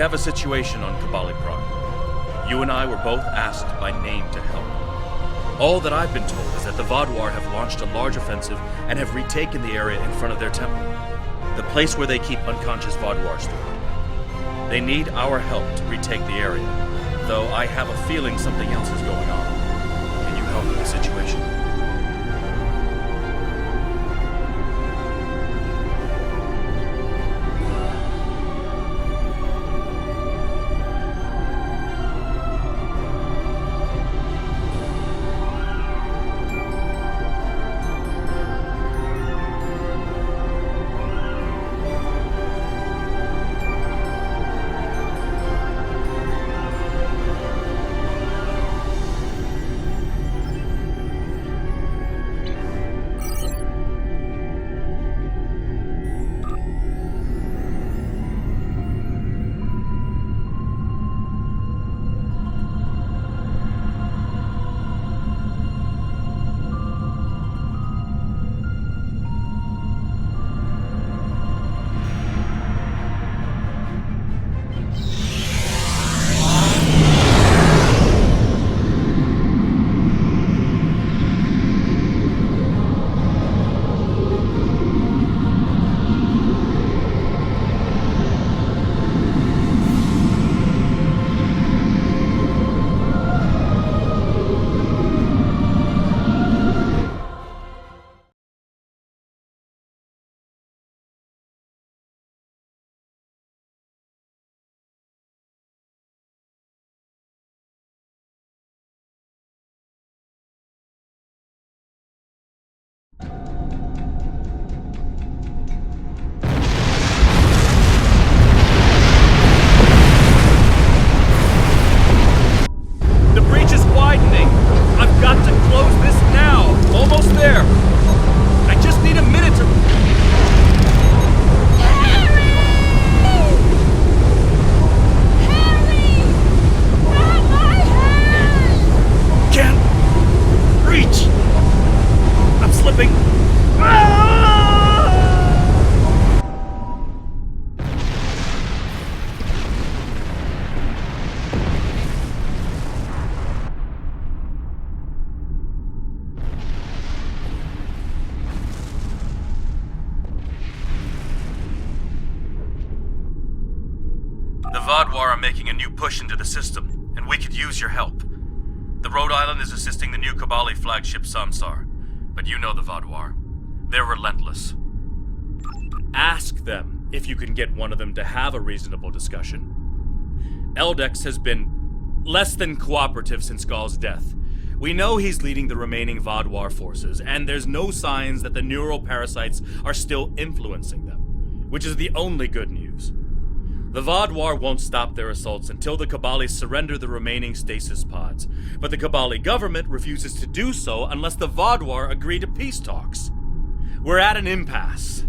have a situation on Kabali Prime. You and I were both asked by name to help. All that I've been told is that the Vodwar have launched a large offensive and have retaken the area in front of their temple, the place where they keep unconscious Vodwar stored. They need our help to retake the area, though I have a feeling something else is going on. Can you help with the situation? The Vodwar are making a new push into the system, and we could use your help. The Rhode Island is assisting the new Kabali flagship Samshar, but you know the Vodwar. They're relentless. Ask them if you can get one of them to have a reasonable discussion. Eldex has been less than cooperative since Gaul's death. We know he's leading the remaining Vodwar forces, and there's no signs that the neural parasites are still influencing them, which is the only good news. The Vodwar won't stop their assaults until the Kobali surrender the remaining stasis pods, but the Kabali government refuses to do so unless the Vodwar agree to peace talks. We're at an impasse.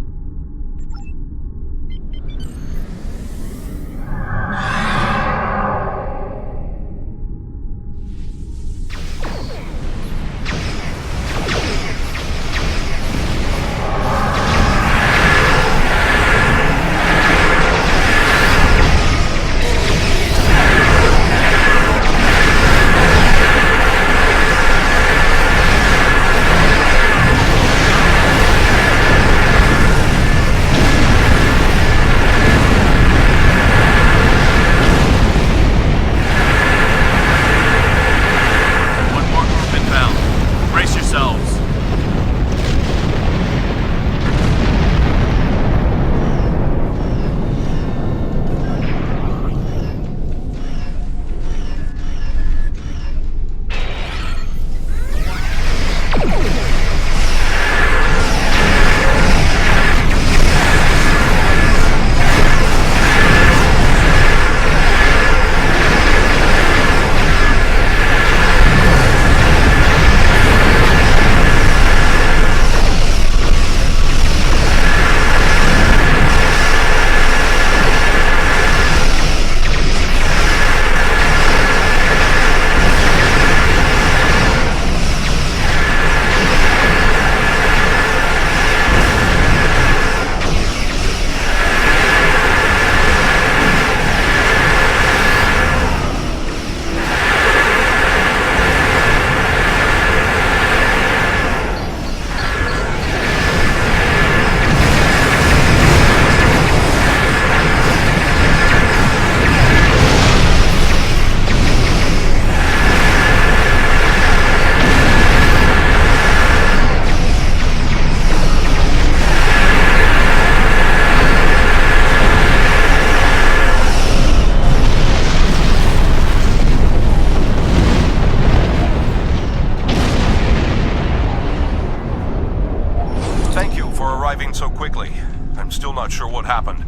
arriving so quickly. I'm still not sure what happened.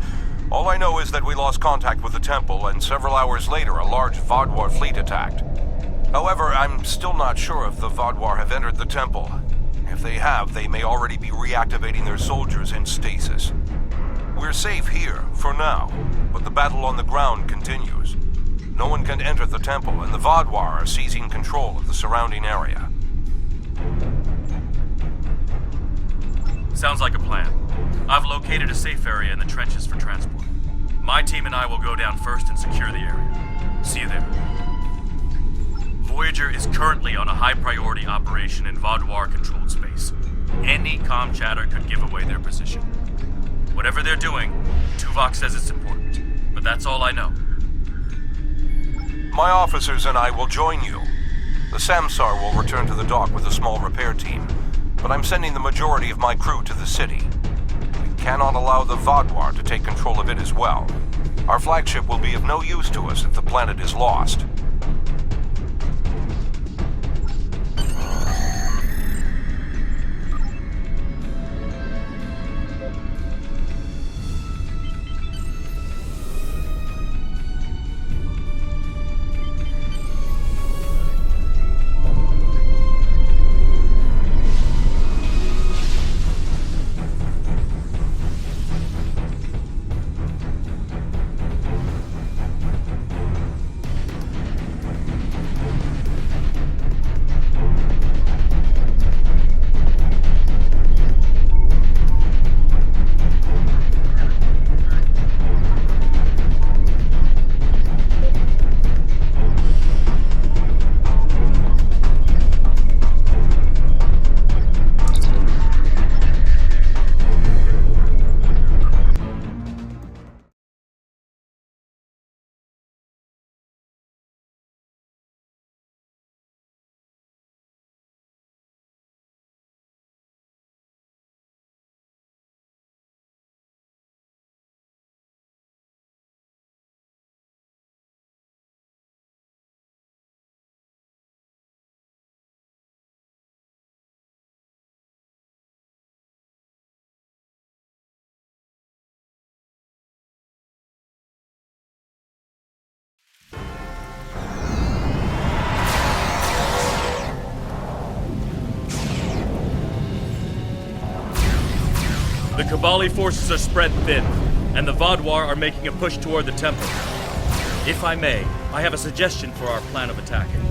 All I know is that we lost contact with the temple, and several hours later a large Vaadwaur fleet attacked. However, I'm still not sure if the Vaadwaur have entered the temple. If they have, they may already be reactivating their soldiers in stasis. We're safe here, for now, but the battle on the ground continues. No one can enter the temple, and the Vaadwaur are seizing control of the surrounding area. Sounds like a plan. I've located a safe area in the trenches for transport. My team and I will go down first and secure the area. See you there. Voyager is currently on a high-priority operation in Vaadwaur-controlled space. Any comm chatter could give away their position. Whatever they're doing, Tuvok says it's important, but that's all I know. My officers and I will join you. The Samshar will return to the dock with a small repair team, but I'm sending the majority of my crew to the city. We cannot allow the Vaadwaur to take control of it as well. Our flagship will be of no use to us if the planet is lost. The Kabali forces are spread thin, and the Vaadwaur are making a push toward the temple. If I may, I have a suggestion for our plan of attacking.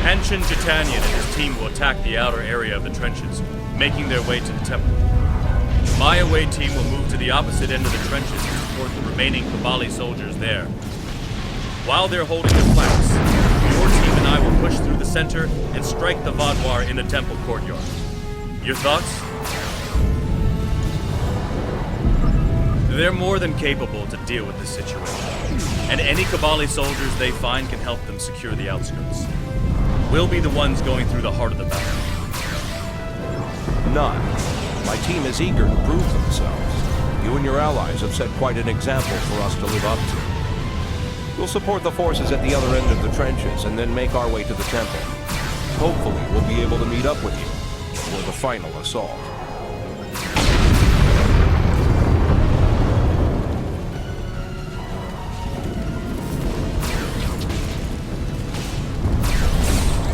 Hanshin Titanian and his team will attack the outer area of the trenches, making their way to the temple. My away team will move to the opposite end of the trenches to support the remaining Kabali soldiers there. While they're holding their flanks, your team and I will push through the center and strike the Vaadwaur in the temple courtyard. Your thoughts? They're more than capable to deal with this situation, and any Kabali soldiers they find can help them secure the outskirts. We'll be the ones going through the heart of the battle. None. My team is eager to prove themselves. You and your allies have set quite an example for us to live up to. We'll support the forces at the other end of the trenches and then make our way to the temple. Hopefully, we'll be able to meet up with you for the final assault.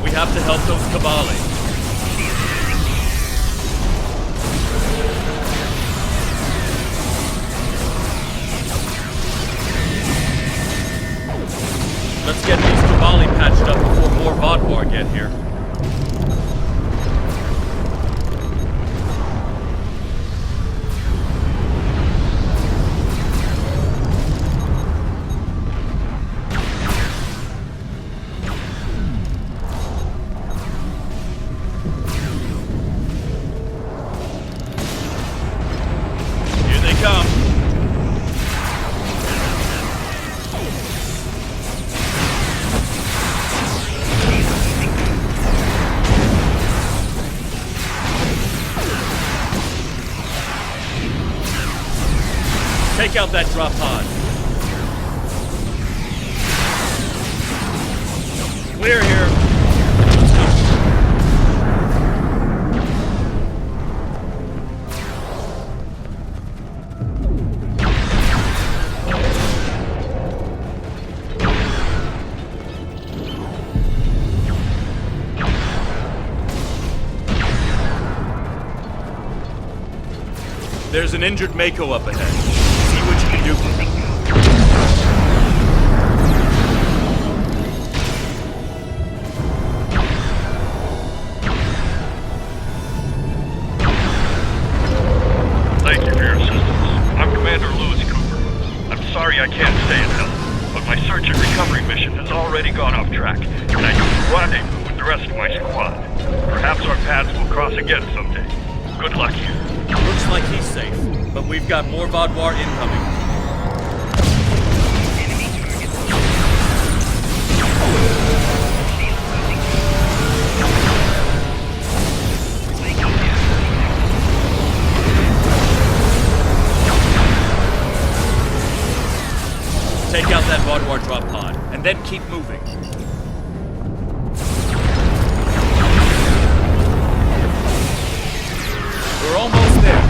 We have to help those Kabali. Let's get these Kabali patched up before more Vaadwaur get here. Here they come. Take out that drop pod. Clear here. There's an injured Mako up ahead. See what you can do for me. Thank you for your assistance. I'm Commander Lewis Cooper. I'm sorry I can't stay and help, but my search and recovery mission has already gone off track, and I need to rendezvous with the rest of my squad. Perhaps our paths will cross again someday. Good luck here. Looks like he's safe, but we've got more Vodwar incoming. Take out that Vodwar drop pod, and then keep moving. We're almost there.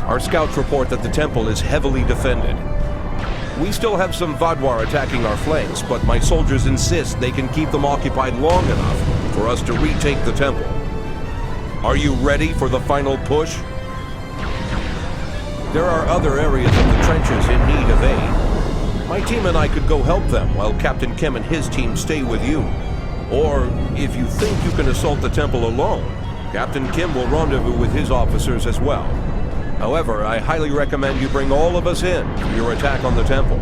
Our scouts report that the temple is heavily defended. We still have some Vodwar attacking our flanks, but my soldiers insist they can keep them occupied long enough for us to retake the temple. Are you ready for the final push? There are other areas of the trenches in need of aid. My team and I could go help them while Captain Kim and his team stay with you. Or, if you think you can assault the temple alone, Captain Kim will rendezvous with his officers as well. However, I highly recommend you bring all of us in for your attack on the temple.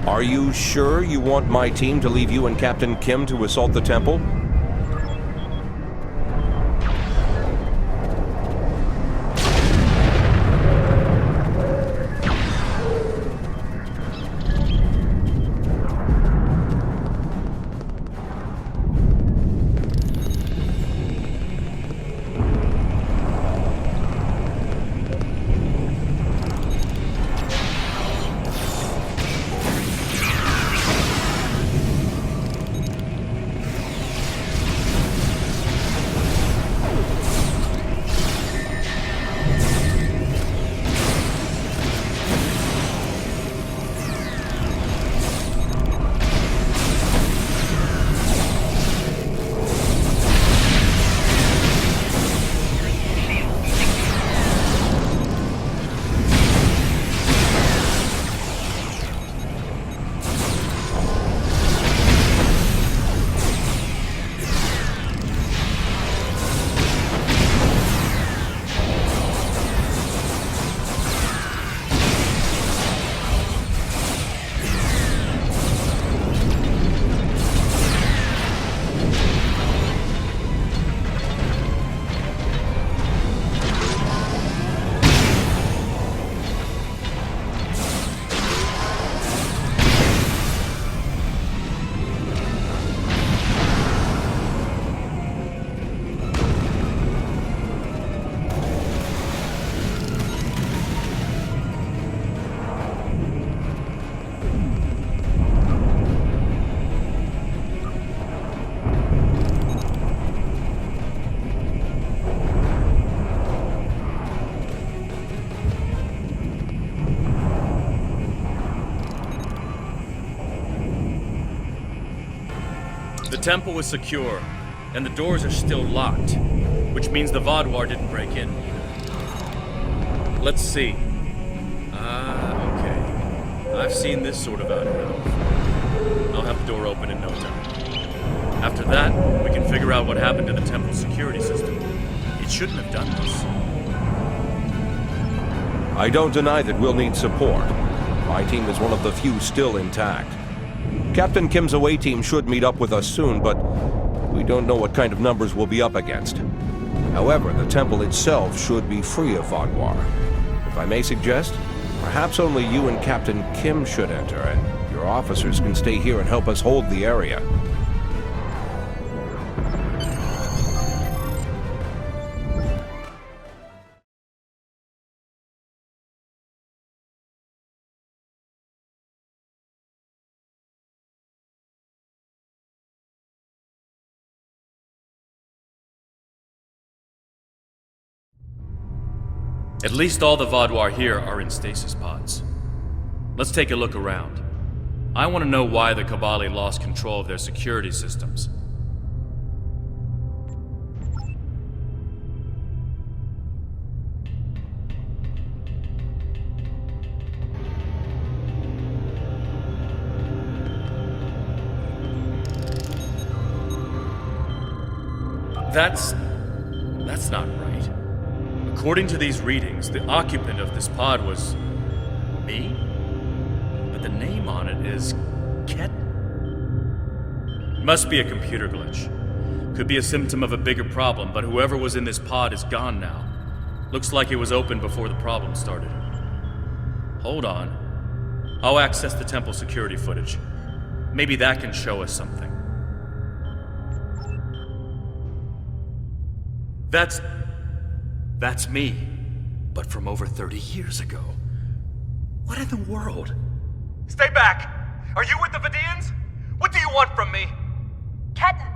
Are you sure you want my team to leave you and Captain Kim to assault the temple? The temple is secure, and the doors are still locked, which means the Vodwar didn't break in. Let's see. Okay. I've seen this sort of outgrowth. I'll have the door open in no time. After that, we can figure out what happened to the temple's security system. It shouldn't have done this. I don't deny that we'll need support. My team is one of the few still intact. Captain Kim's away team should meet up with us soon, but we don't know what kind of numbers we'll be up against. However, the temple itself should be free of Vodwar. If I may suggest, Perhaps only you and Captain Kim should enter, and your officers can stay here and help us hold the area. At least all the Vaadwaur here are in stasis pods. Let's take a look around. I want to know why the Kabali lost control of their security systems. That's not right. According to these readings, the occupant of this pod was me? But the name on it is Ketton. Must be a computer glitch. Could be a symptom of a bigger problem, but whoever was in this pod is gone now. Looks like it was open before the problem started. Hold on. I'll access the temple security footage. Maybe that can show us something. That's me, but from over 30 years ago. What in the world? Stay back! Are you with the Vidians? What do you want from me? Ketton,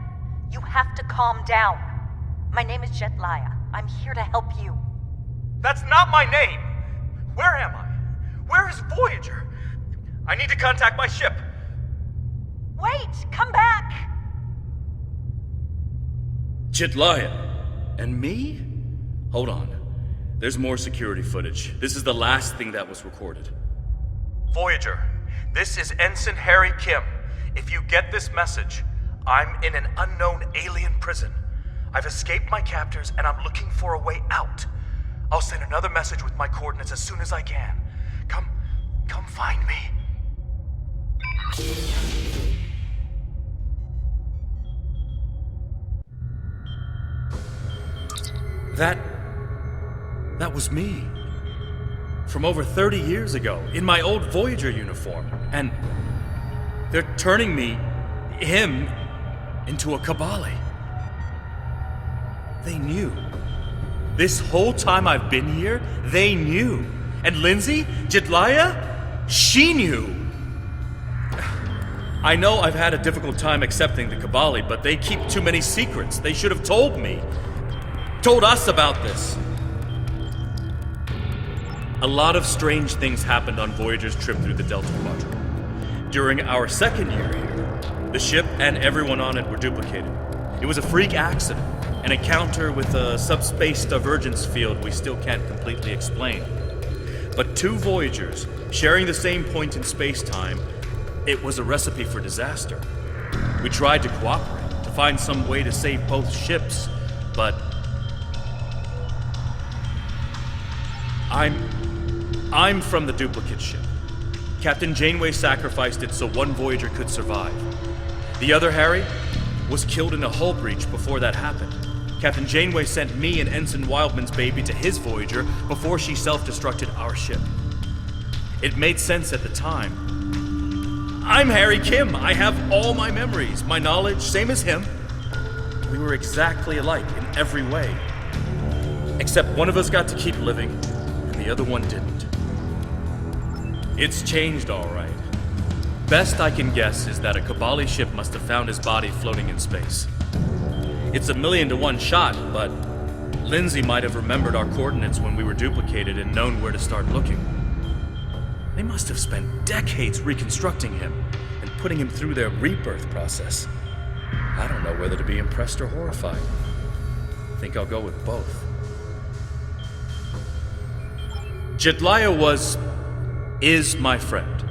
you have to calm down. My name is Jetlaya. I'm here to help you. That's not my name! Where am I? Where is Voyager? I need to contact my ship. Wait, come back! Jetlaya. And me? Hold on. There's more security footage. This is the last thing that was recorded. Voyager, this is Ensign Harry Kim. If you get this message, I'm in an unknown alien prison. I've escaped my captors and I'm looking for a way out. I'll send another message with my coordinates as soon as I can. Come find me. That was me. From over 30 years ago, in my old Voyager uniform. And they're turning him, into a Kabali. They knew. This whole time I've been here, they knew. And Lindsay, Jetlaya, she knew. I know I've had a difficult time accepting the Kabali, but they keep too many secrets. They should have told me. Told us about this. A lot of strange things happened on Voyager's trip through the Delta Quadrant. During our second year here, the ship and everyone on it were duplicated. It was a freak accident, an encounter with a subspace divergence field we still can't completely explain. But two Voyagers, sharing the same point in space-time, it was a recipe for disaster. We tried to cooperate, to find some way to save both ships, but I'm from the duplicate ship. Captain Janeway sacrificed it so one Voyager could survive. The other, Harry, was killed in a hull breach before that happened. Captain Janeway sent me and Ensign Wildman's baby to his Voyager before she self-destructed our ship. It made sense at the time. I'm Harry Kim. I have all my memories, my knowledge, same as him. We were exactly alike in every way. Except one of us got to keep living, and the other one didn't. It's changed, all right. Best I can guess is that a Kabali ship must have found his body floating in space. It's a 1,000,000 to 1 shot, but Lindsay might have remembered our coordinates when we were duplicated and known where to start looking. They must have spent decades reconstructing him and putting him through their rebirth process. I don't know whether to be impressed or horrified. I think I'll go with both. Jetlaya is my friend.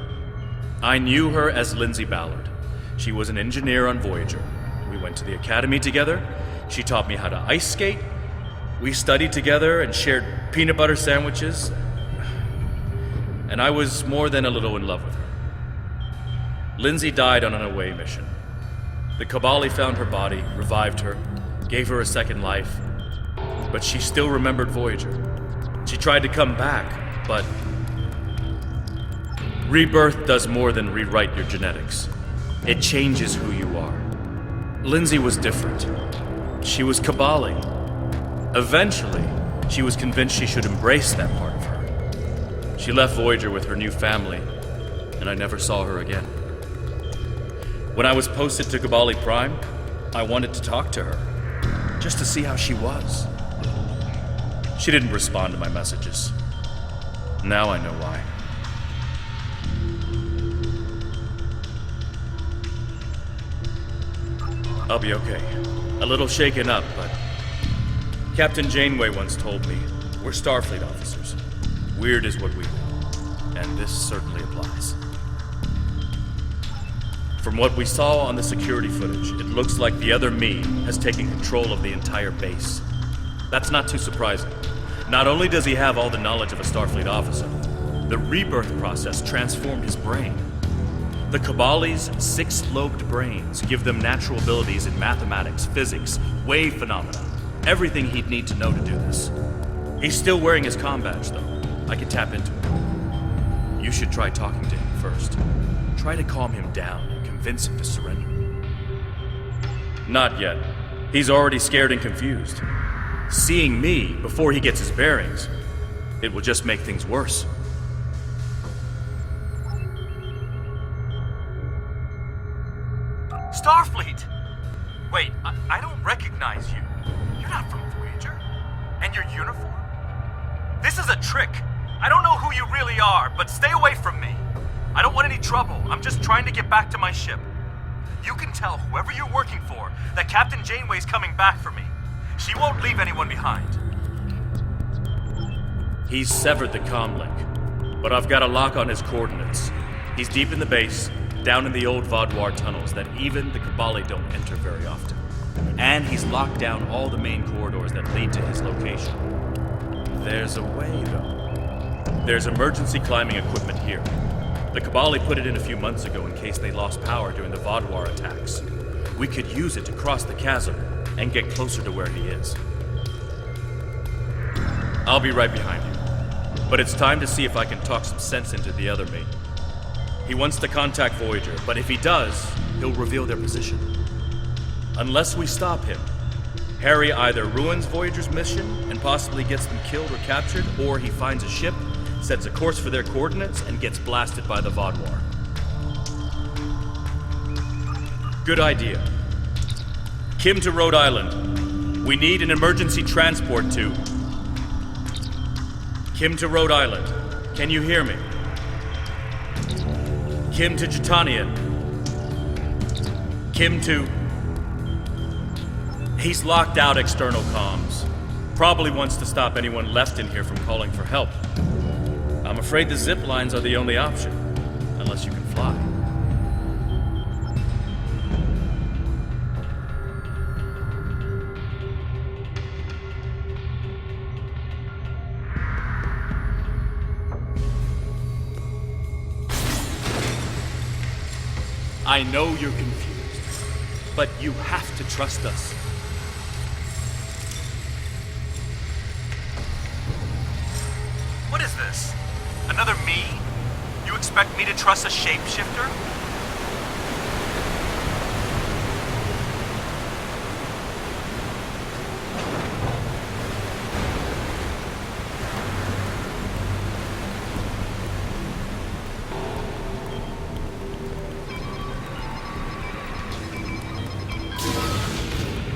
I knew her as Lindsay Ballard. She was an engineer on Voyager. We went to the academy together. She taught me how to ice skate. We studied together and shared peanut butter sandwiches. And I was more than a little in love with her. Lindsay died on an away mission. The Kobali found her body, revived her, gave her a second life. But she still remembered Voyager. She tried to come back, but Rebirth does more than rewrite your genetics. It changes who you are. Lindsay was different. She was Kabali. Eventually, she was convinced she should embrace that part of her. She left Voyager with her new family, and I never saw her again. When I was posted to Kabali Prime, I wanted to talk to her, just to see how she was. She didn't respond to my messages. Now I know why. I'll be okay. A little shaken up, but Captain Janeway once told me, we're Starfleet officers. Weird is what we do. And this certainly applies. From what we saw on the security footage, it looks like the other me has taken control of the entire base. That's not too surprising. Not only does he have all the knowledge of a Starfleet officer, the rebirth process transformed his brain. The Kobali's 6-lobed brains give them natural abilities in mathematics, physics, wave phenomena, everything he'd need to know to do this. He's still wearing his comm badge, though. I can tap into him. You should try talking to him first. Try to calm him down and convince him to surrender. Not yet. He's already scared and confused. Seeing me before he gets his bearings, it will just make things worse. Starfleet! Wait, I don't recognize you. You're not from Voyager. And your uniform? This is a trick. I don't know who you really are, but stay away from me. I don't want any trouble. I'm just trying to get back to my ship. You can tell whoever you're working for that Captain Janeway's coming back for me. She won't leave anyone behind. He's severed the comm link, but I've got a lock on his coordinates. He's deep in the base, down in the old Vaudouar tunnels that even the Kabali don't enter very often. And he's locked down all the main corridors that lead to his location. There's a way, though. There's emergency climbing equipment here. The Kabali put it in a few months ago in case they lost power during the Vaudouar attacks. We could use it to cross the chasm and get closer to where he is. I'll be right behind you. But it's time to see if I can talk some sense into the other me. He wants to contact Voyager, but if he does, he'll reveal their position. Unless we stop him, Harry either ruins Voyager's mission and possibly gets them killed or captured, or he finds a ship, sets a course for their coordinates, and gets blasted by the Vaudouar. Good idea. Kim to Rhode Island. We need an emergency transport to... Kim to Rhode Island. Can you hear me? Kim to Jitanian. Kim to... He's locked out external comms. Probably wants to stop anyone left in here from calling for help. I'm afraid the zip lines are the only option, unless you can fly. I know you're confused, but you have to trust us. What is this? Another me? You expect me to trust a shapeshifter?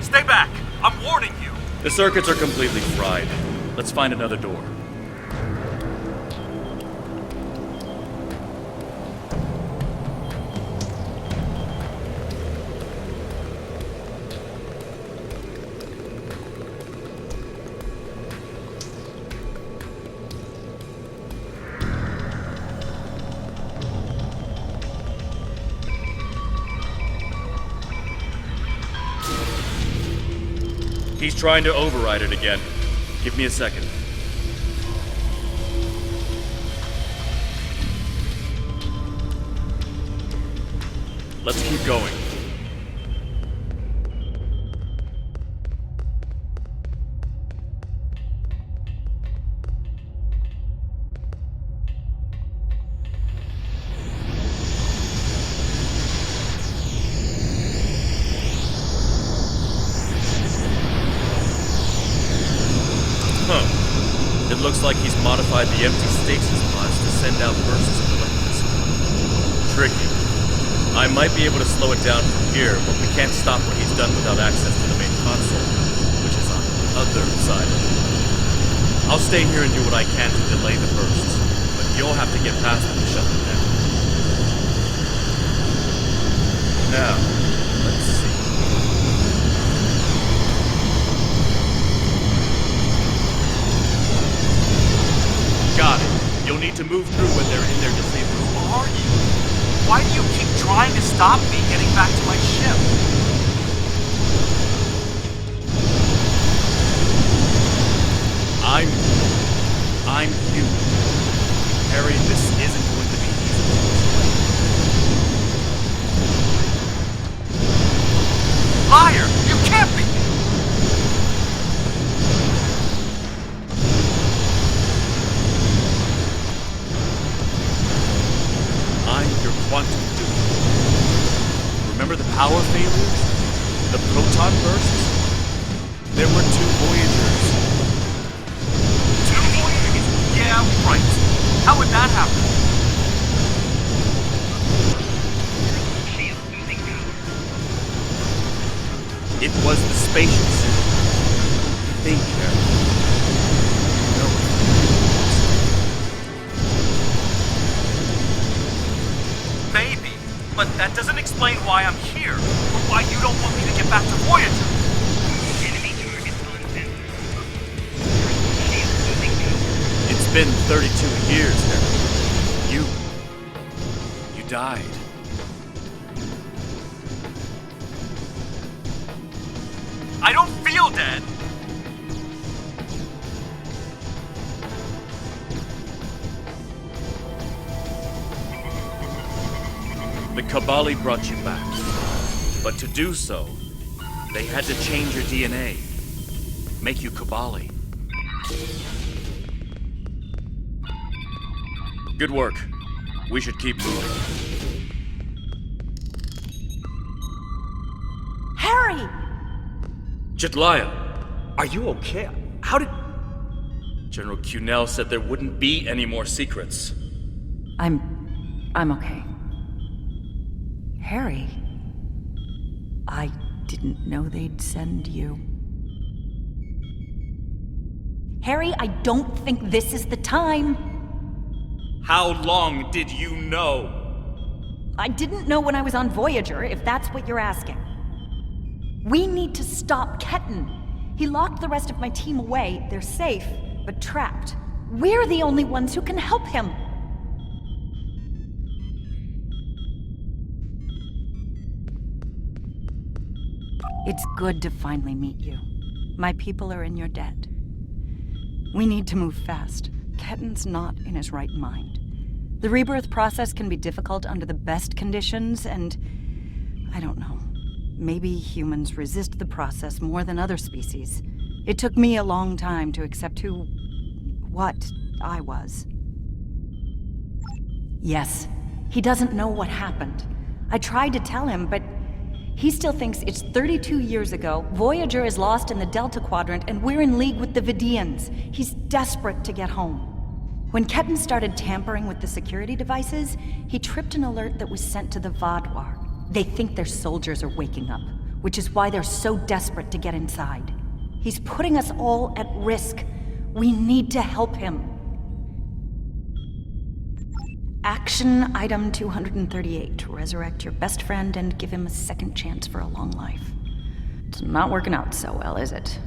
Stay back! I'm warning you! The circuits are completely fried. Let's find another door. He's trying to override it again. Give me a second. Let's keep going. It looks like he's modified the empty stasis pods to send out bursts of electricity. Tricky. I might be able to slow it down from here, but we can't stop what he's done without access to the main console, which is on the other side of it. I'll stay here and do what I can to delay the bursts, but you'll have to get past them to shut them down. Now, let's see. Got it. You'll need to move through when they're in their disabled. Who are you? Why do you keep trying to stop me getting back to my ship? I'm you. Harry, this isn't going to be easy. Liar! You can't be! I'm your quantum dude. Remember the power failures? The proton bursts? There were 2 Voyagers. 2 Voyagers? Yeah, right. How would that happen? It was the spatial suit. Think, Harry. No. Maybe, but that doesn't explain why I'm here, or why you don't want me to get back to Voyager. It's been 32 years, Harry. You died. I don't feel dead. The Kabali brought you back. But to do so, they had to change your DNA. Make you Kobali. Good work. We should keep moving. Harry! Jetlaya! Are you okay? How did... General Cunell said there wouldn't be any more secrets. I'm okay. Harry, I didn't know they'd send you. Harry, I don't think this is the time. How long did you know? I didn't know when I was on Voyager, if that's what you're asking. We need to stop Ketton. He locked the rest of my team away. They're safe, but trapped. We're the only ones who can help him. It's good to finally meet you. My people are in your debt. We need to move fast. Ketton's not in his right mind. The rebirth process can be difficult under the best conditions, and I don't know. Maybe humans resist the process more than other species. It took me a long time to accept what I was. Yes, he doesn't know what happened. I tried to tell him, but he still thinks it's 32 years ago, Voyager is lost in the Delta Quadrant, and we're in league with the Vidians. He's desperate to get home. When Ketton started tampering with the security devices, he tripped an alert that was sent to the Vadwar. They think their soldiers are waking up, which is why they're so desperate to get inside. He's putting us all at risk. We need to help him. Action item 238. Resurrect your best friend and give him a second chance for a long life. It's not working out so well, is it?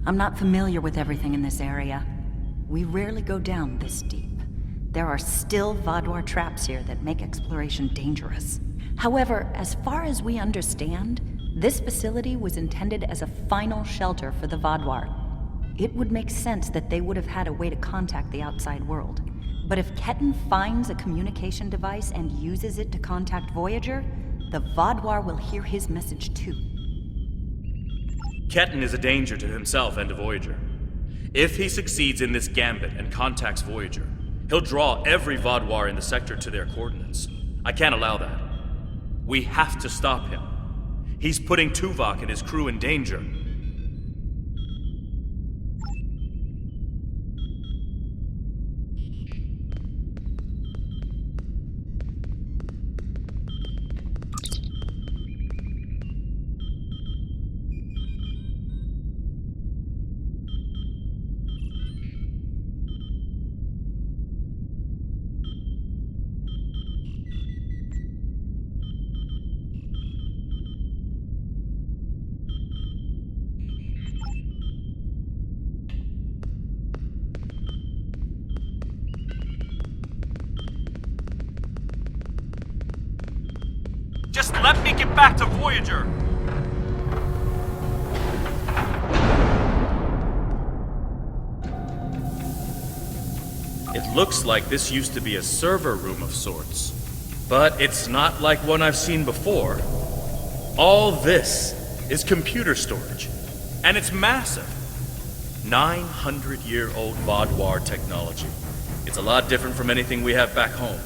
I'm not familiar with everything in this area. We rarely go down this deep. There are still Vadwar traps here that make exploration dangerous. However, as far as we understand, this facility was intended as a final shelter for the Vadwar. It would make sense that they would have had a way to contact the outside world. But if Ketton finds a communication device and uses it to contact Voyager, the Vadwar will hear his message too. Ketton is a danger to himself and to Voyager. If he succeeds in this gambit and contacts Voyager, he'll draw every Vadwar in the sector to their coordinates. I can't allow that. We have to stop him. He's putting Tuvok and his crew in danger. Just let me get back to Voyager! It looks like this used to be a server room of sorts. But it's not like one I've seen before. All this is computer storage. And it's massive. 900-year-old Vaadwaur technology. It's a lot different from anything we have back home.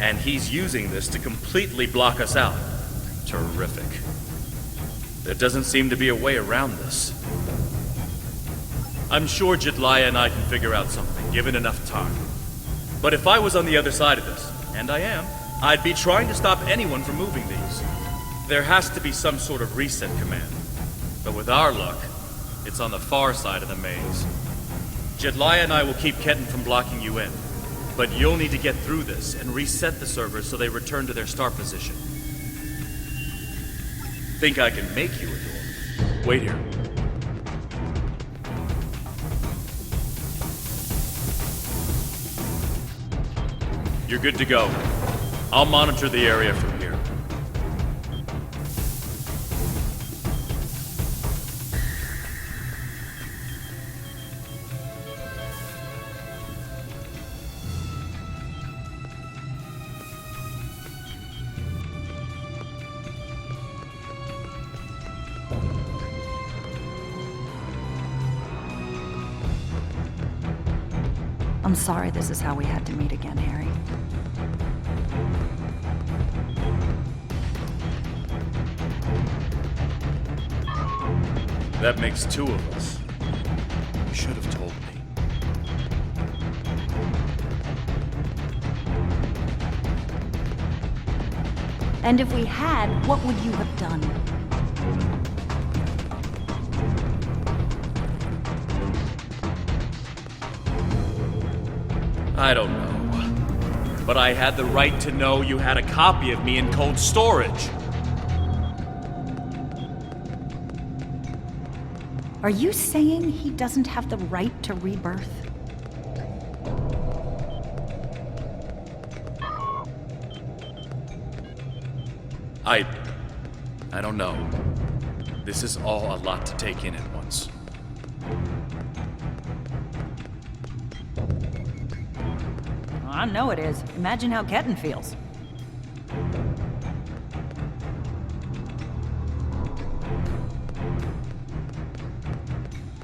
And he's using this to completely block us out. Terrific. There doesn't seem to be a way around this. I'm sure Jedliah and I can figure out something, given enough time. But if I was on the other side of this, and I am, I'd be trying to stop anyone from moving these. There has to be some sort of reset command. But with our luck, it's on the far side of the maze. Jedliah and I will keep Ketton from blocking you in. But you'll need to get through this and reset the servers so they return to their start position. Think I can make you a door? Wait here. You're good to go. I'll monitor the area from here. I'm sorry this is how we had to meet again, Harry. That makes two of us. You should have told me. And if we had, what would you have done? I don't know. But I had the right to know you had a copy of me in cold storage. Are you saying he doesn't have the right to rebirth? I don't know. This is all a lot to take in at once. I know it is. Imagine how Ketton feels.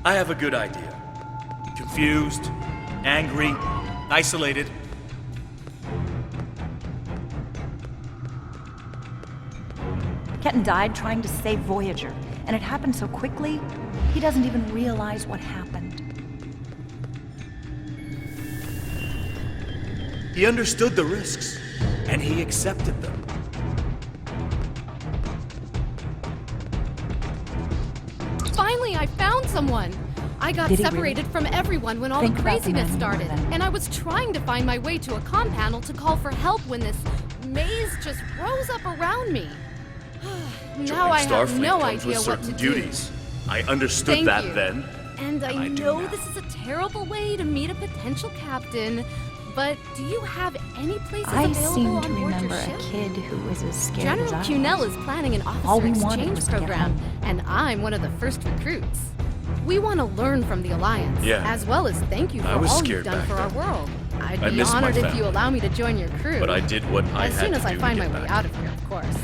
I have a good idea. Confused, angry, isolated. Ketton died trying to save Voyager, and it happened so quickly, he doesn't even realize what happened. He understood the risks, and he accepted them. Finally, I found someone! I got Did he separated really? from everyone when all Think the about the craziness man started, then. and I was trying to find my way to a comm panel to call for help when this maze just rose up around me. Now I have Starfleet no comes with idea what to certain do. duties. I understood Thank that you. then. And I I do know now. this is a terrible way to meet a potential captain, but do you have any places I available seem on to board remember your a ship? kid who was as scared General as I Cunell was. is planning an All we officer wanted exchange was to get program, home. and I'm one of the first recruits. We want to learn from the Alliance, Yeah. as well as thank you for I was all scared you've done back for our then. world. I'd I be miss my honored if you family. allow me to join your crew. But I did what I as had soon to as I do find to my get way back. out of here, of course.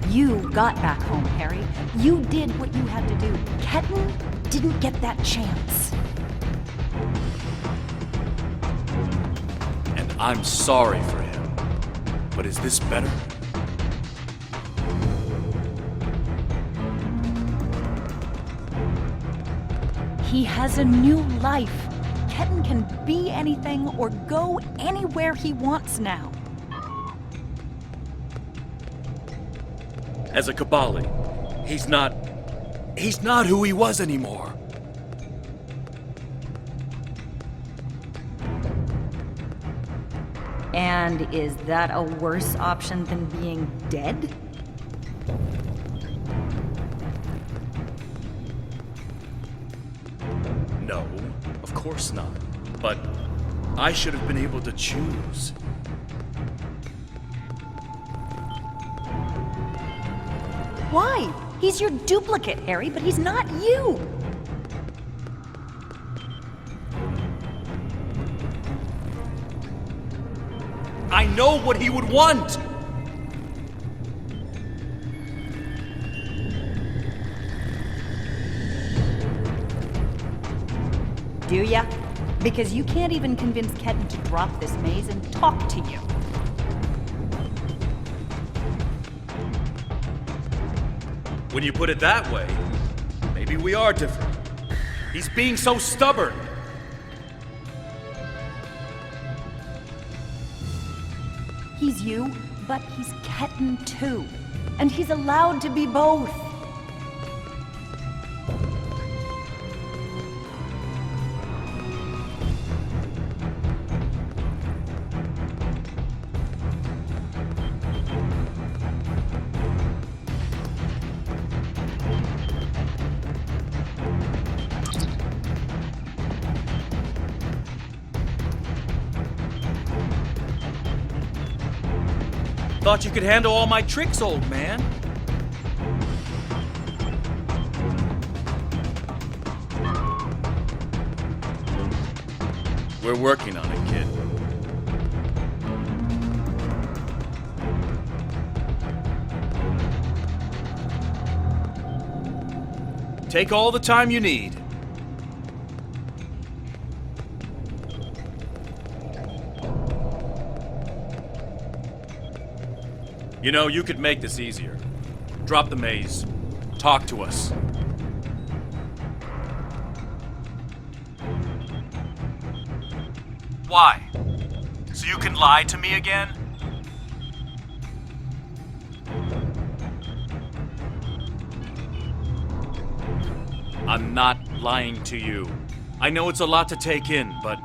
You got back home, Harry. You did what you had to do. Ketton didn't get that chance. And I'm sorry for him. But is this better? He has a new life. Ketton can be anything or go anywhere he wants now. As a Kobali, he's not who he was anymore. And is that a worse option than being dead? No, of course not. But I should have been able to choose. Why? He's your duplicate, Harry, but he's not you! I know what he would want! Do ya? Because you can't even convince Ketton to drop this maze and talk to you. When you put it that way, maybe we are different. He's being so stubborn. He's you, but he's Ketton too. And he's allowed to be both. Thought you could handle all my tricks, old man. We're working on it, kid. Take all the time you need. You know, you could make this easier. Drop the maze. Talk to us. Why? So you can lie to me again? I'm not lying to you. I know it's a lot to take in, but...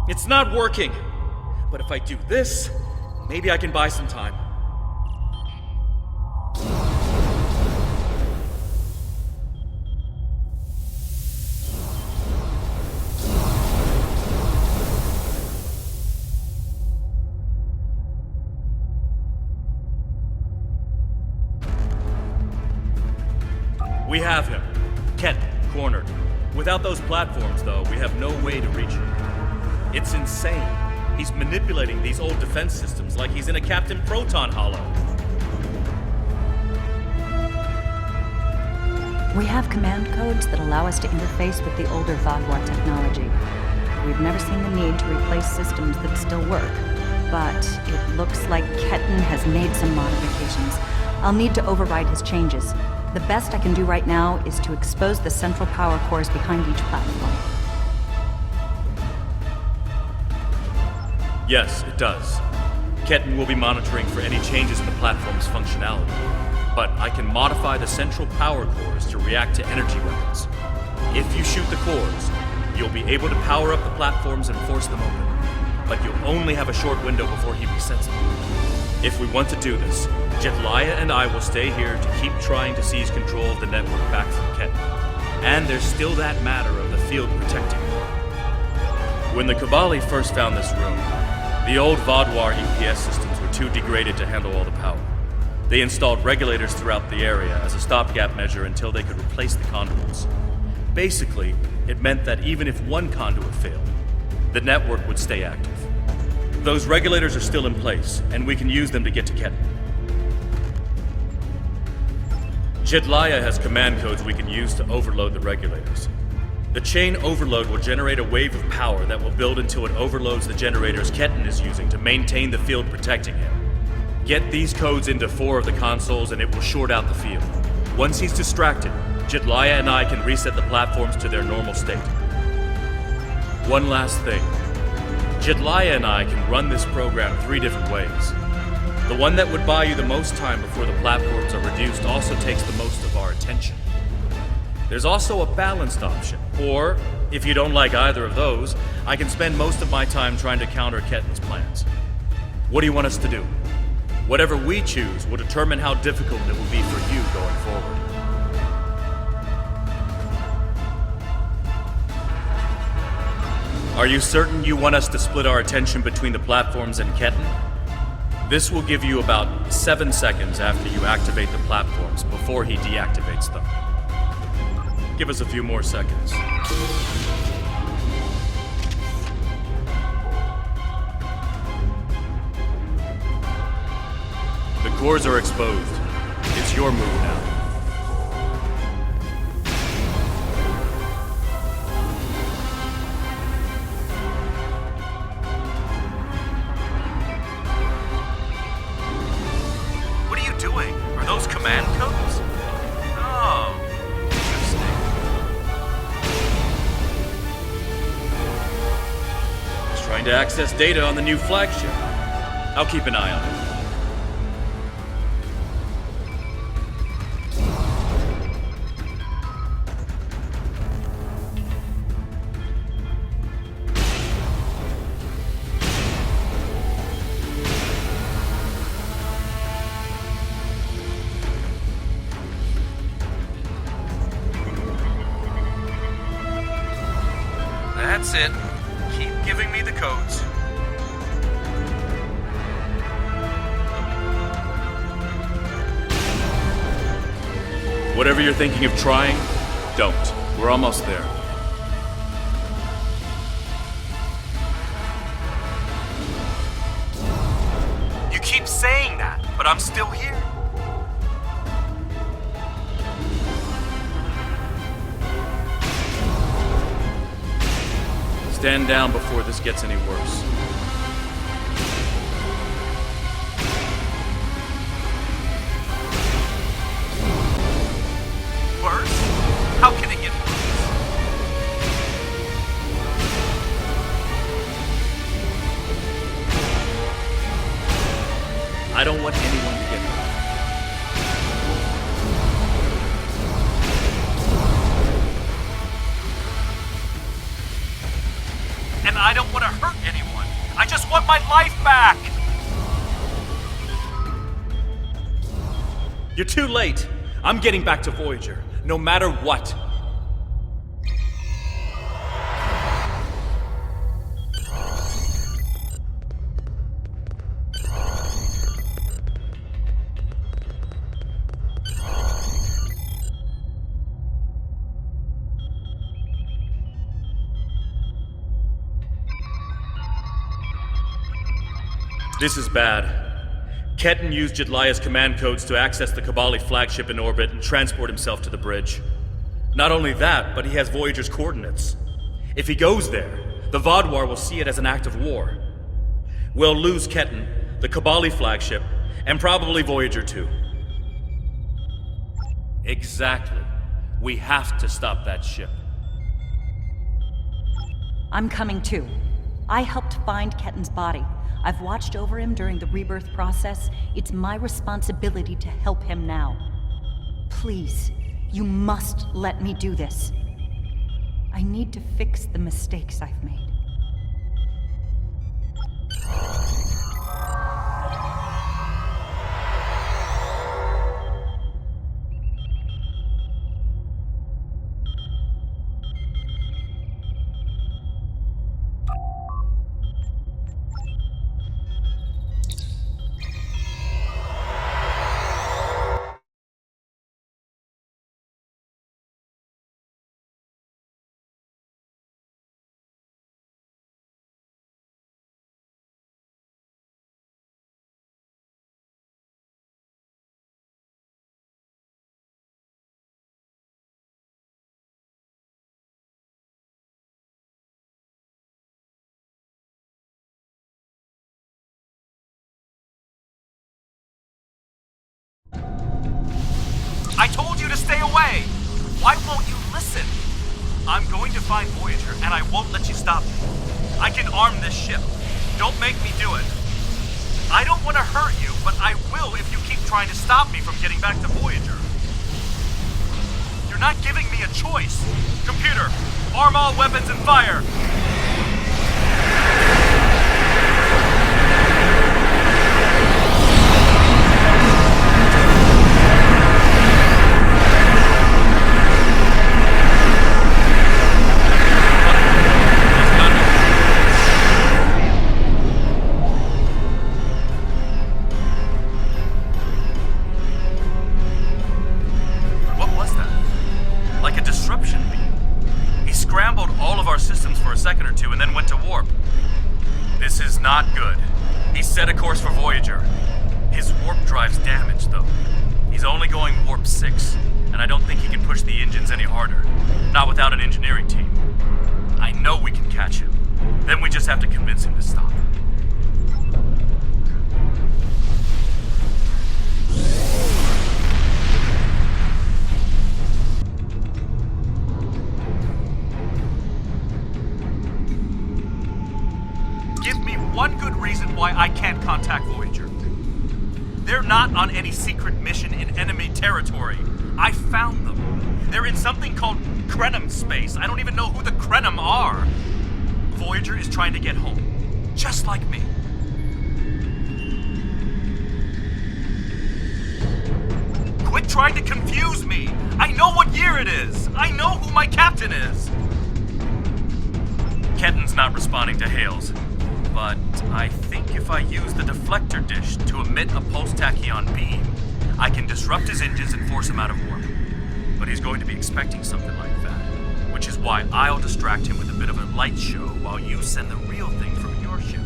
It's not working. But if I do this, maybe I can buy some time. We have him. Ketton, cornered. Without those platforms, though, we have no way to reach him. It's insane. He's manipulating these old defense systems like he's in a Captain Proton hollow. We have command codes that allow us to interface with the older Vadwar technology. We've never seen the need to replace systems that still work. But it looks like Ketton has made some modifications. I'll need to override his changes. The best I can do right now is to expose the central power cores behind each platform. Yes, it does. Ketton will be monitoring for any changes in the platform's functionality, but I can modify the central power cores to react to energy weapons. If you shoot the cores, you'll be able to power up the platforms and force them open, but you'll only have a short window before he resets them. If we want to do this, Jetlaya and I will stay here to keep trying to seize control of the network back from Ketton. And there's still that matter of the field protecting it. When the Kobali first found this room, the old Vodwar EPS systems were too degraded to handle all the power. They installed regulators throughout the area as a stopgap measure until they could replace the conduits. Basically, it meant that even if one conduit failed, the network would stay active. Those regulators are still in place, and we can use them to get to Ketton. Jetlaya has command codes we can use to overload the regulators. The chain overload will generate a wave of power that will build until it overloads the generators Ketton is using to maintain the field protecting him. Get these codes into 4 of the consoles and it will short out the field. Once he's distracted, Jetlaya and I can reset the platforms to their normal state. One last thing. Jetlaya and I can run this program 3 different ways. The one that would buy you the most time before the platforms are reduced also takes the most of our attention. There's also a balanced option, or, if you don't like either of those, I can spend most of my time trying to counter Ketton's plans. What do you want us to do? Whatever we choose will determine how difficult it will be for you going forward. Are you certain you want us to split our attention between the platforms and Ketton? This will give you about 7 seconds after you activate the platforms before he deactivates them. Give us a few more seconds. The cores are exposed. It's your move now. What are you doing? Are those command codes? Oh, interesting. Just trying to access data on the new flagship. I'll keep an eye on it. That's it. Keep giving me the codes. Whatever you're thinking of trying, don't. We're almost there. You keep saying that, but I'm still here. Stand down before this gets any worse. Worse? How can it get worse? I don't want anyone to get hurt. And I don't want to hurt anyone. I just want my life back! You're too late. I'm getting back to Voyager, no matter what. This is bad. Ketton used Jetlaya's command codes to access the Kabali flagship in orbit and transport himself to the bridge. Not only that, but he has Voyager's coordinates. If he goes there, the Vodwar will see it as an act of war. We'll lose Ketton, the Kabali flagship, and probably Voyager too. Exactly. We have to stop that ship. I'm coming too. I helped find Ketton's body. I've watched over him during the rebirth process. It's my responsibility to help him now. Please, you must let me do this. I need to fix the mistakes I've made. I told you to stay away! Why won't you listen? I'm going to find Voyager, and I won't let you stop me. I can arm this ship. Don't make me do it. I don't want to hurt you, but I will if you keep trying to stop me from getting back to Voyager. You're not giving me a choice. Computer, arm all weapons and fire! Second or two and then went to warp. This is not good. He set a course for Voyager. His warp drive's damaged, though. He's only going warp 6, and I don't think he can push the engines any harder. Not without an engineering team. I know we can catch him. Then we just have to convince him to stop. One good reason why I can't contact Voyager. They're not on any secret mission in enemy territory. I found them. They're in something called Krenim space. I don't even know who the Krenim are. Voyager is trying to get home, just like me. Quit trying to confuse me. I know what year it is. I know who my captain is. Ketton's not responding to hails. But I think if I use the deflector dish to emit a pulse-tachyon beam, I can disrupt his engines and force him out of warp. But he's going to be expecting something like that, which is why I'll distract him with a bit of a light show while you send the real thing from your ship.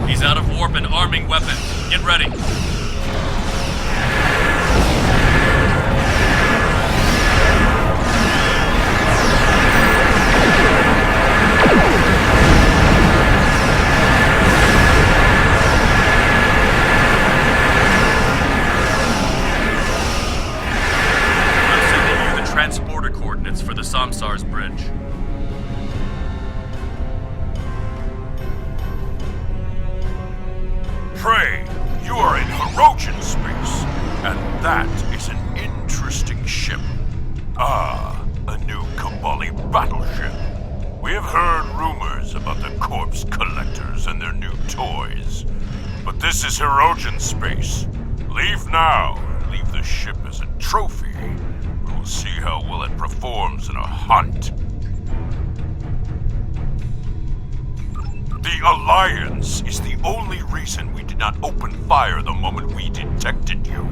He's out of warp and arming weapons. Get ready. I'm sending you the transporter coordinates for the Samshar's bridge. Prey, you are in Hirogen space, and that is an interesting ship. Ah, a new Kabali battleship. We have heard rumors about the corpse collectors and their new toys. But this is Hirogen space. Leave now, and leave the ship as a trophy. We will see how well it performs in a hunt. The Alliance is the only reason we did not open fire the moment we detected you.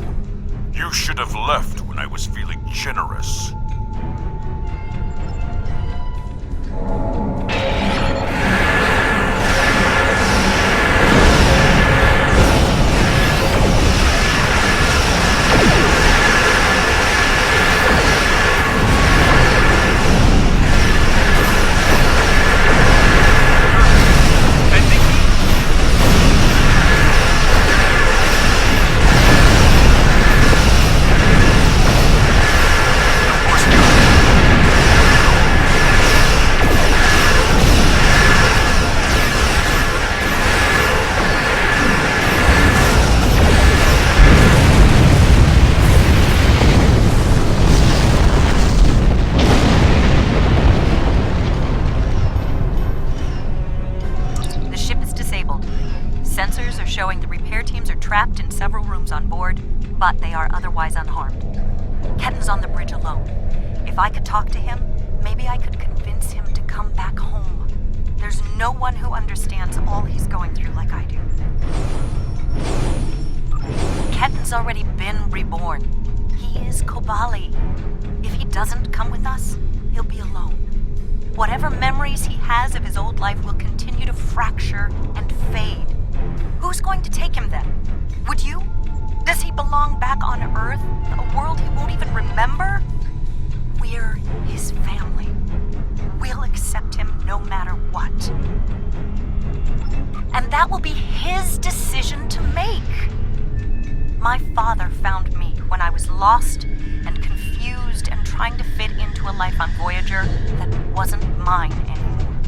You should have left when I was feeling generous. trapped in several rooms on board, but they are otherwise unharmed. Ketton's on the bridge alone. If I could talk to him, maybe I could convince him to come back home. There's no one who understands all he's going through like I do. Ketton's already been reborn. He is Kobali. If he doesn't come with us, he'll be alone. Whatever memories he has of his old life will continue to fracture and fade. Who's going to take him then? Would you? Does he belong back on Earth? A world he won't even remember? We're his family. We'll accept him no matter what. And that will be his decision to make. My father found me when I was lost and confused and trying to fit into a life on Voyager that wasn't mine anymore.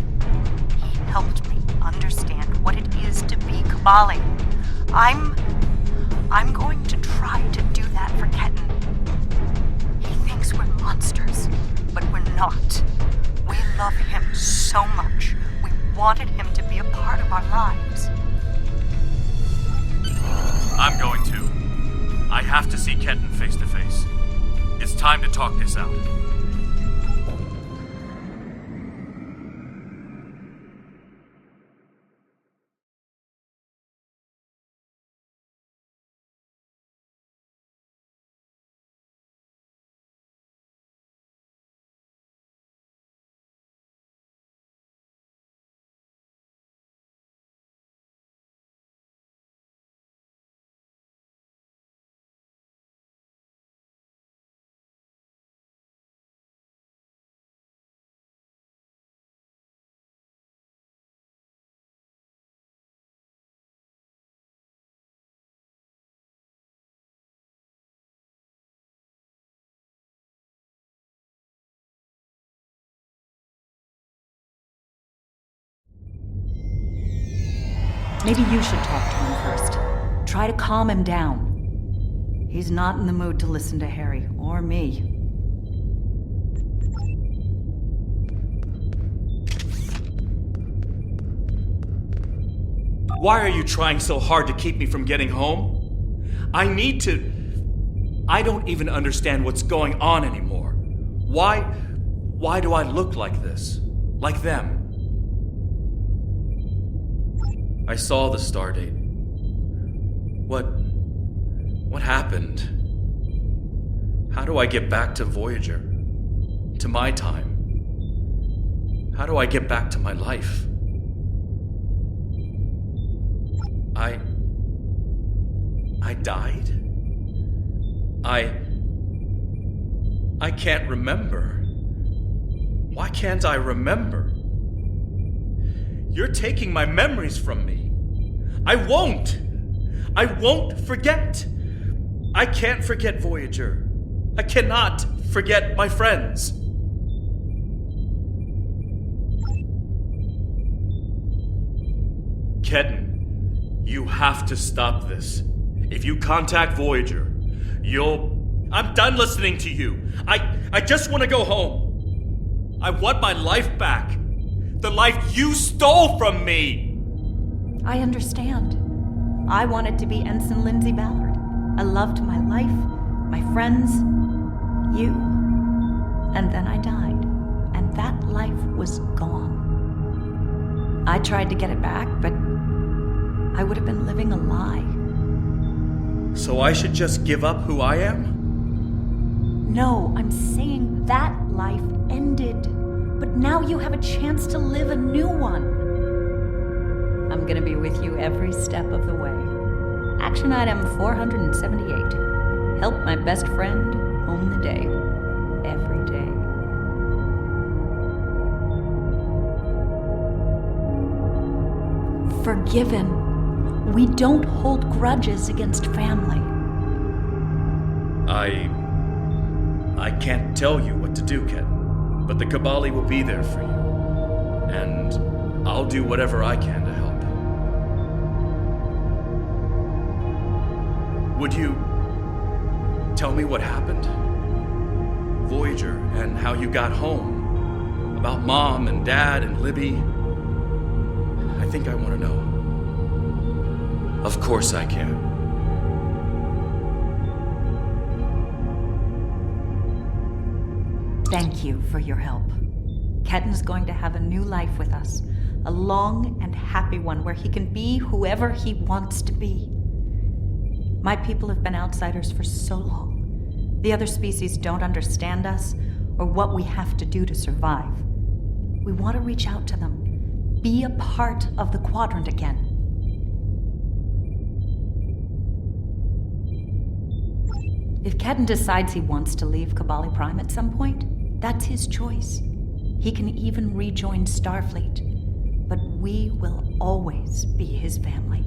He helped me understand what it is to be Kabali. I'm going to try to do that for Ketton. He thinks we're monsters, but we're not. We love him so much. We wanted him to be a part of our lives. I'm going to. I have to see Ketton face to face. It's time to talk this out. Maybe you should talk to him first. Try to calm him down. He's not in the mood to listen to Harry or me. Why are you trying so hard to keep me from getting home? I don't even understand what's going on anymore. Why do I look like this? Like them? I saw the stardate. What happened? How do I get back to Voyager? To my time? How do I get back to my life? I died? I can't remember. Why can't I remember? You're taking my memories from me. I won't forget. I can't forget Voyager. I cannot forget my friends. Ketton, you have to stop this. If you contact Voyager, I'm done listening to you. I just want to go home. I want my life back. The life you stole from me! I understand. I wanted to be Ensign Lindsay Ballard. I loved my life, my friends, you. And then I died, and that life was gone. I tried to get it back, but I would have been living a lie. So I should just give up who I am? No, I'm saying that life ended. But now you have a chance to live a new one. I'm gonna be with you every step of the way. Action item 478. Help my best friend own the day. Every day. Forgiven. We don't hold grudges against family. I can't tell you what to do, Ketton. But the Kabali will be there for you. And I'll do whatever I can to help. Would you tell me what happened? Voyager and how you got home. About Mom and Dad and Libby. I think I want to know. Of course I can. Thank you for your help. Ketton's going to have a new life with us. A long and happy one where he can be whoever he wants to be. My people have been outsiders for so long. The other species don't understand us or what we have to do to survive. We want to reach out to them, be a part of the Quadrant again. If Ketton decides he wants to leave Kabali Prime at some point, that's his choice. He can even rejoin Starfleet, but we will always be his family.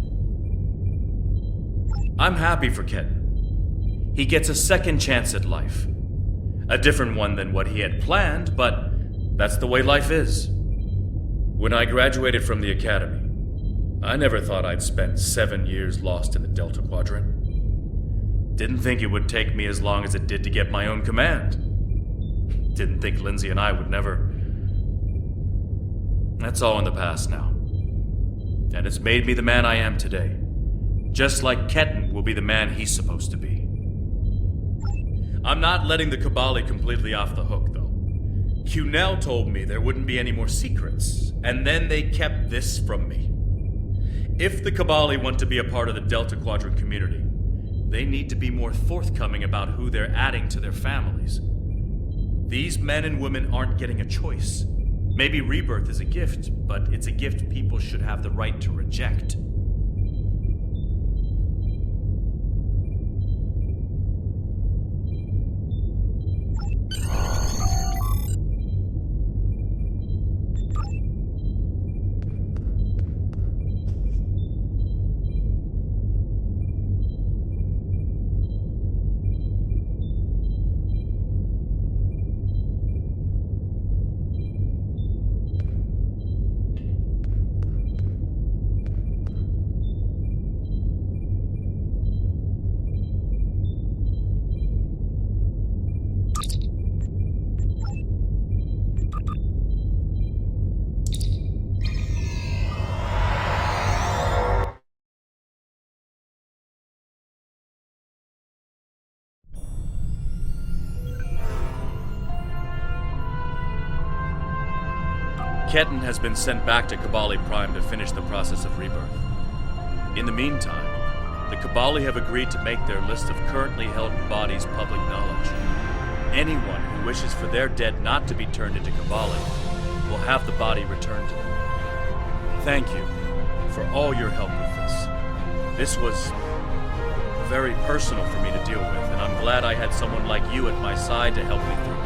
I'm happy for Ketton. He gets a second chance at life. A different one than what he had planned, but that's the way life is. When I graduated from the academy, I never thought I'd spend 7 years lost in the Delta Quadrant. Didn't think it would take me as long as it did to get my own command. Didn't think Lindsay and I would never. That's all in the past now. And it's made me the man I am today. Just like Ketton will be the man he's supposed to be. I'm not letting the Kobali completely off the hook, though. Cunell told me there wouldn't be any more secrets, and then they kept this from me. If the Kobali want to be a part of the Delta Quadrant community, they need to be more forthcoming about who they're adding to their families. These men and women aren't getting a choice. Maybe rebirth is a gift, but it's a gift people should have the right to reject. Ketton has been sent back to Kabali Prime to finish the process of rebirth. In the meantime, the Kobali have agreed to make their list of currently held bodies public knowledge. Anyone who wishes for their dead not to be turned into Kobali will have the body returned to them. Thank you for all your help with this. This was very personal for me to deal with, and I'm glad I had someone like you at my side to help me through.